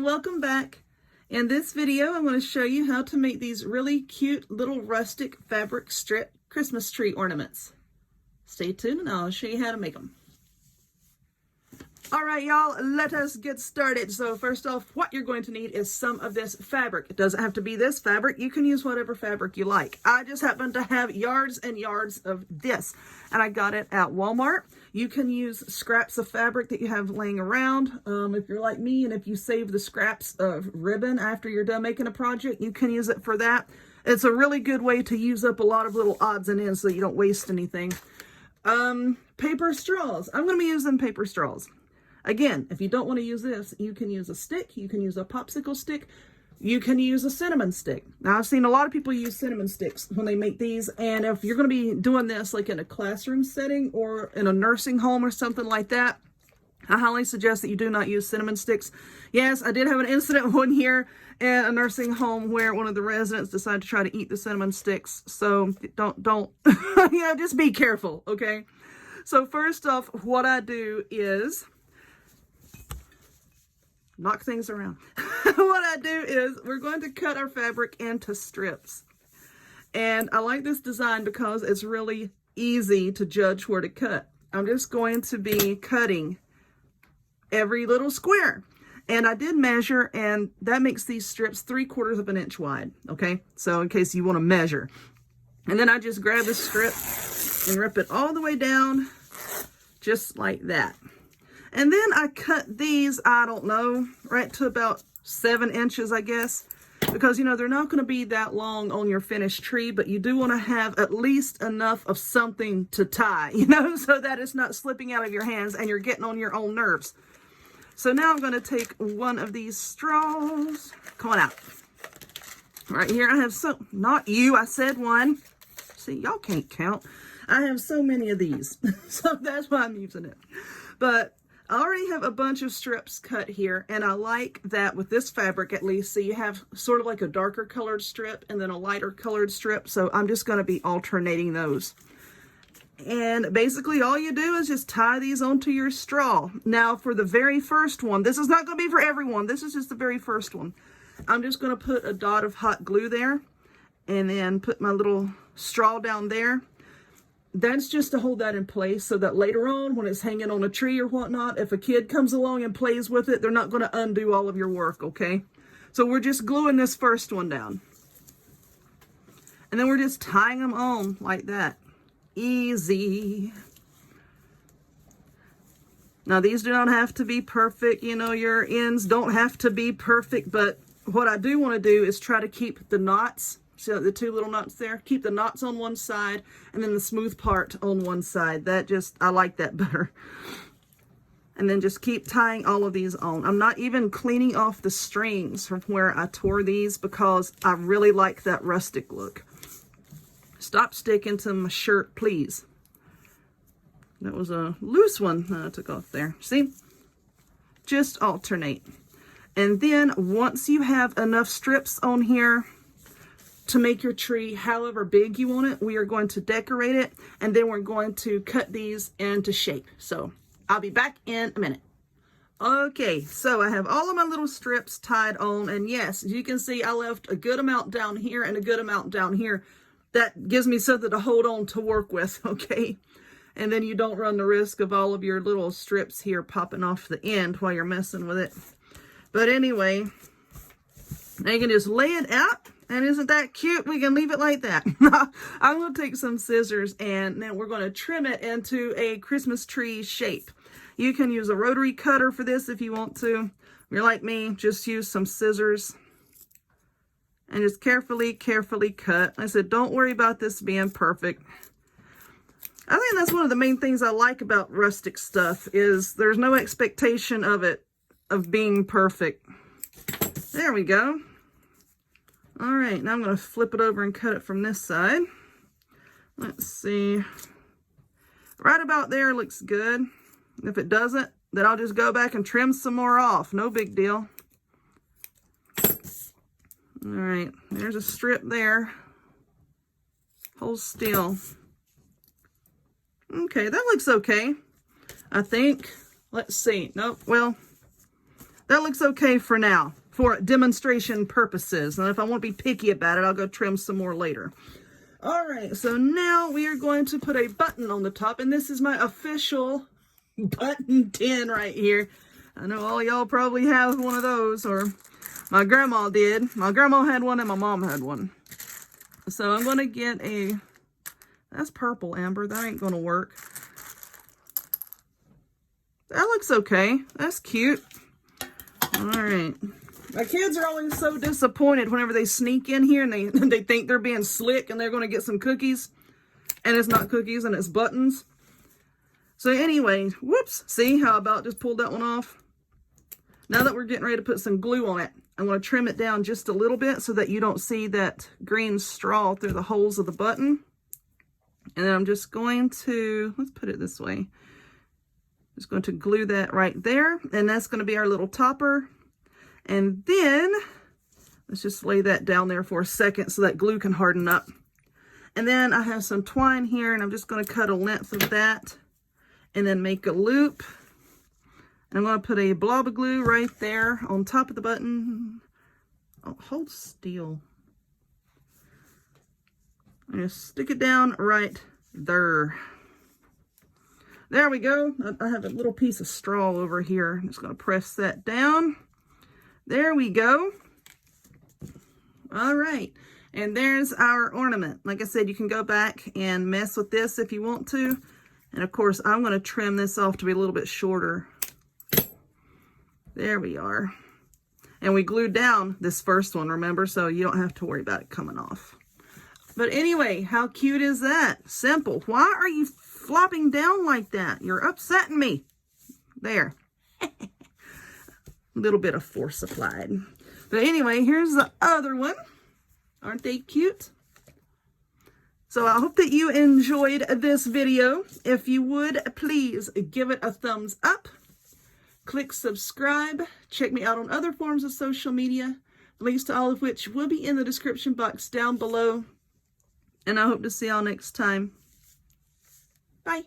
welcome back. In this video, I'm going to show you how to make these really cute little rustic fabric strip Christmas tree ornaments. Stay tuned and I'll show you how to make them. All right, y'all, let us get started. So first off, what you're going to need is some of this fabric. It doesn't have to be this fabric. You can use whatever fabric you like. I just happen to have yards and yards of this, and I got it at Walmart. You can use scraps of fabric that you have laying around. If you're like me and if you save the scraps of ribbon after you're done making a project, you can use it for that. It's a really good way to use up a lot of little odds and ends so you don't waste anything. Paper straws. I'm going to be using paper straws. Again, if you don't want to use this, you can use a stick, you can use a popsicle stick, you can use a cinnamon stick. Now, I've seen a lot of people use cinnamon sticks when they make these, and if you're going to be doing this like in a classroom setting or in a nursing home or something like that, I highly suggest that you do not use cinnamon sticks. Yes, I did have an incident one year in a nursing home where one of the residents decided to try to eat the cinnamon sticks, so don't, yeah, just be careful, okay? So first off, what I do is knock things around. What I do is we're going to cut our fabric into strips. And I like this design because it's really easy to judge where to cut. I'm just going to be cutting every little square. And I did measure, and that makes these strips 3/4 of an inch wide. Okay, so in case you want to measure. And then I just grab this strip and rip it all the way down, just like that. And then I cut these, I don't know, right to about 7 inches, I guess. Because, you know, they're not going to be that long on your finished tree, but you do want to have at least enough of something to tie, you know, so that it's not slipping out of your hands and you're getting on your own nerves. So now I'm going to take one of these straws. Come on out. Right here, I have not you, I said one. See, y'all can't count. I have so many of these, so that's why I'm using it. But I already have a bunch of strips cut here, and I like that with this fabric at least. So you have sort of like a darker colored strip and then a lighter colored strip. So I'm just going to be alternating those. And basically all you do is just tie these onto your straw. Now for the very first one, this is not going to be for everyone. This is just the very first one. I'm just going to put a dot of hot glue there and then put my little straw down there. That's just to hold that in place so that later on when it's hanging on a tree or whatnot, if a kid comes along and plays with it, they're not going to undo all of your work, okay? So we're just gluing this first one down. And then we're just tying them on like that. Easy. Now these do not have to be perfect. You know, your ends don't have to be perfect, but what I do want to do is try to keep the knots. So the two little knots there, keep the knots on one side and then the smooth part on one side. I like that better. And then just keep tying all of these on. I'm not even cleaning off the strings from where I tore these because I really like that rustic look. Stop sticking to my shirt, please. That was a loose one that I took off there. See? Just alternate. And then once you have enough strips on here to make your tree however big you want it, we are going to decorate it, and then we're going to cut these into shape. So I'll be back in a minute. Okay, so I have all of my little strips tied on, and yes, as you can see, I left a good amount down here and a good amount down here. That gives me something to hold on to work with, okay? And then you don't run the risk of all of your little strips here popping off the end while you're messing with it. But anyway, now you can just lay it out. And isn't that cute? We can leave it like that. I'm going to take some scissors and then we're going to trim it into a Christmas tree shape. You can use a rotary cutter for this if you want to. If you're like me, just use some scissors and just carefully cut. I said, don't worry about this being perfect. I think that's one of the main things I like about rustic stuff is there's no expectation of being perfect. There we go. All right, now I'm going to flip it over and cut it from this side. Let's see. Right about there looks good. If it doesn't, then I'll just go back and trim some more off. No big deal. All right, there's a strip there. Hold still. Okay, that looks okay. I think. Let's see. Nope, well, that looks okay for now, for demonstration purposes. And if I want to be picky about it, I'll go trim some more later. All right, so now we are going to put a button on the top, and this is my official button tin right here. I know all y'all probably have one of those, or my grandma did. My grandma had one and my mom had one. So I'm going to get a, that's purple, Amber. That ain't going to work. That looks okay. That's cute. All right. My kids are always so disappointed whenever they sneak in here and they think they're being slick and they're going to get some cookies. And it's not cookies and it's buttons. So anyway, whoops. See how I about just pulled that one off? Now that we're getting ready to put some glue on it, I'm going to trim it down just a little bit so that you don't see that green straw through the holes of the button. And then I'm just going to, let's put it this way. Just going to glue that right there. And that's going to be our little topper. And then, let's just lay that down there for a second so that glue can harden up. And then I have some twine here, and I'm just going to cut a length of that and then make a loop. And I'm going to put a blob of glue right there on top of the button. Oh, hold still. I'm going to stick it down right there. There we go. I have a little piece of straw over here. I'm just going to press that down. There we go. All right. And there's our ornament. Like I said, you can go back and mess with this if you want to. And of course, I'm going to trim this off to be a little bit shorter. There we are. And we glued down this first one, remember? So you don't have to worry about it coming off. But anyway, how cute is that? Simple. Why are you flopping down like that? You're upsetting me. There. Little bit of force applied. But anyway, here's the other one. Aren't they cute? So I hope that you enjoyed this video. If you would, please give it a thumbs up. Click subscribe. Check me out on other forms of social media, links to all of which will be in the description box down below. And I hope to see y'all next time. Bye.